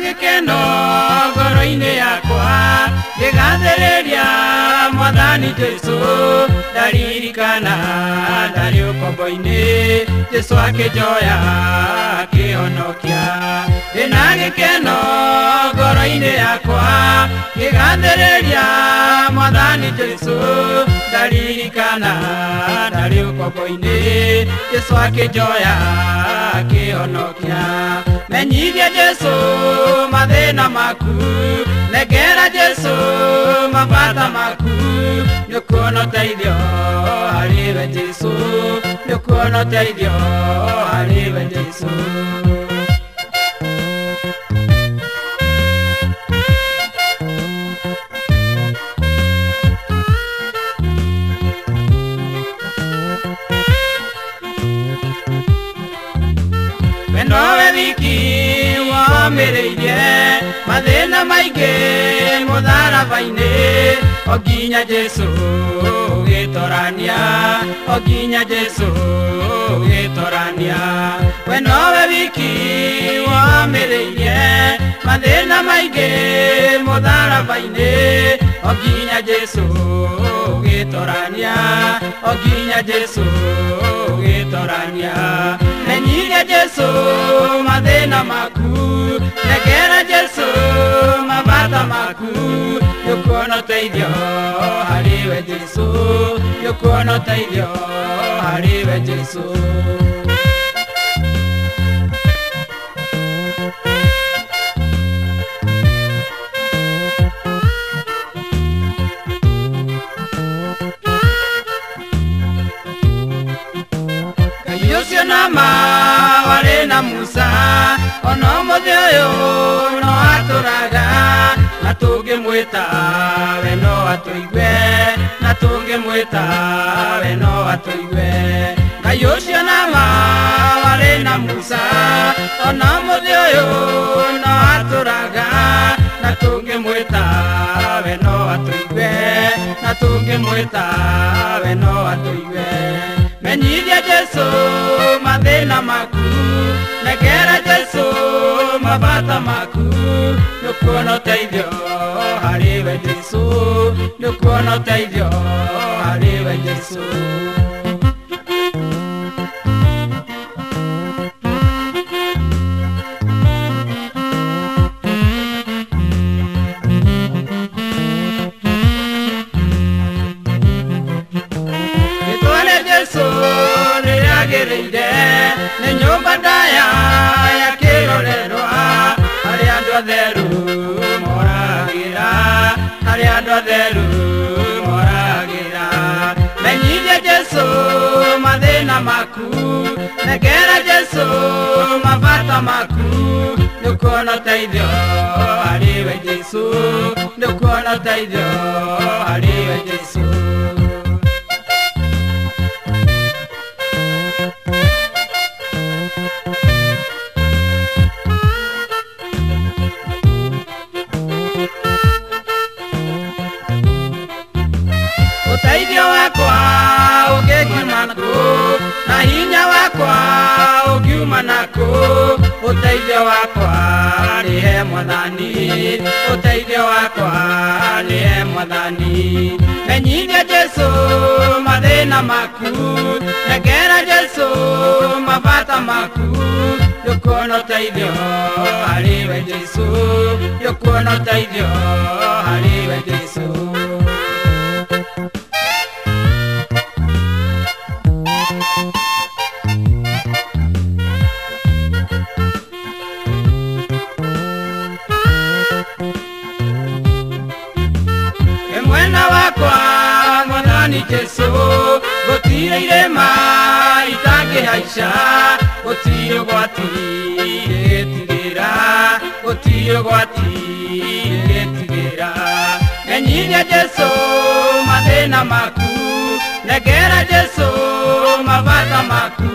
gĩkeno ngoro-inĩ yakwa ngĩgathĩrĩria Mwathani Jesũ ndaririkana ndarĩ ũkombo-inĩ Jesũ akĩnjoya akĩhonokia ndĩna gĩkeno ngoro-inĩ yakwa ngĩgathĩrĩria Mwathani Jesũ ndaririkana ndarĩ ũkombo-inĩ Jesũ akĩnjoya akĩhonokia menyithia Jesũ mathĩna maku negera Jesũ mabata maku nĩũkuona ũteithio harĩwe Jesũ nĩũkuona ũteithio harĩwe Jesũ Nowe wiki wamĩrĩirie mathĩna maingĩ mũtharaba-inĩ onginya Jesũ ũgĩtorania onginya Jesũ ũgĩtorania we nowe wiki wamĩrĩirie mathĩna maingĩ mũtharaba-inĩ onginya Jesũ ũgĩtorania onginya Jesũ ũgĩtorania menyithia Jesũ mathĩna maku negera Jesũ mabata maku nĩũkuona ũteithio harĩwe Jesũ nĩũkuona ũteithio harĩwe Jesũ Ngai nama warĩ na Musa ono mũthĩ ũyũ no atũraga na tũngĩmwĩta we no atũigue na tũngĩmwĩta we no atũigue Ngai ũcio nama warĩ na Musa ono mũthĩ ũyũ no atũraga na tũngĩmwĩta we no atũigue na tũngĩmwĩta we no atũigue menyithia Jesũ mathĩna maku negera Jesũ mabata maku nĩũkuona ũteithio harĩwe Jesũ nĩũkuona ũteithio harĩwe Jesũ nĩ nyũmba ndaya ya kĩrorerwa harĩa andũ atheru moragĩra harĩa andũ atheru moragĩra menyithia Jesũ mathĩna maku negera Jesũ mabata maku nĩũkuona ũteithio harĩwe Jesũ nĩũkuona ũteithio harĩwe Jesũ Ũteithio wakwa ũngĩkiuma nakũ na hinya wakwa ũngiuma nakũ ũteithio wakwa nĩhe Mwathani ũteithio wakwa nĩhe Mwathani menyithia Jesũ mathĩna maku negera Jesũ mabata maku nĩũkuona ũteithio harĩwe Jesũ nĩũkuona ũteithio harĩwe Jesũ Mwena wakwa Mwathani Jesũ gũtirĩ irĩma itangĩhaica gũtirĩ ũgwati gĩtigĩra gũtirĩ ũgwati gĩtigĩra menyithia Jesũ mathĩna maku negera Jesũ mabata maku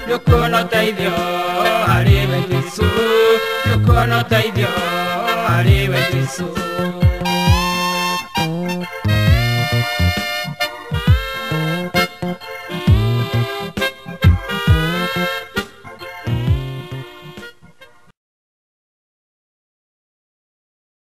nĩũkuona ũteithio harĩwe Jesũ nĩũkuona ũteithio harĩwe Jesũ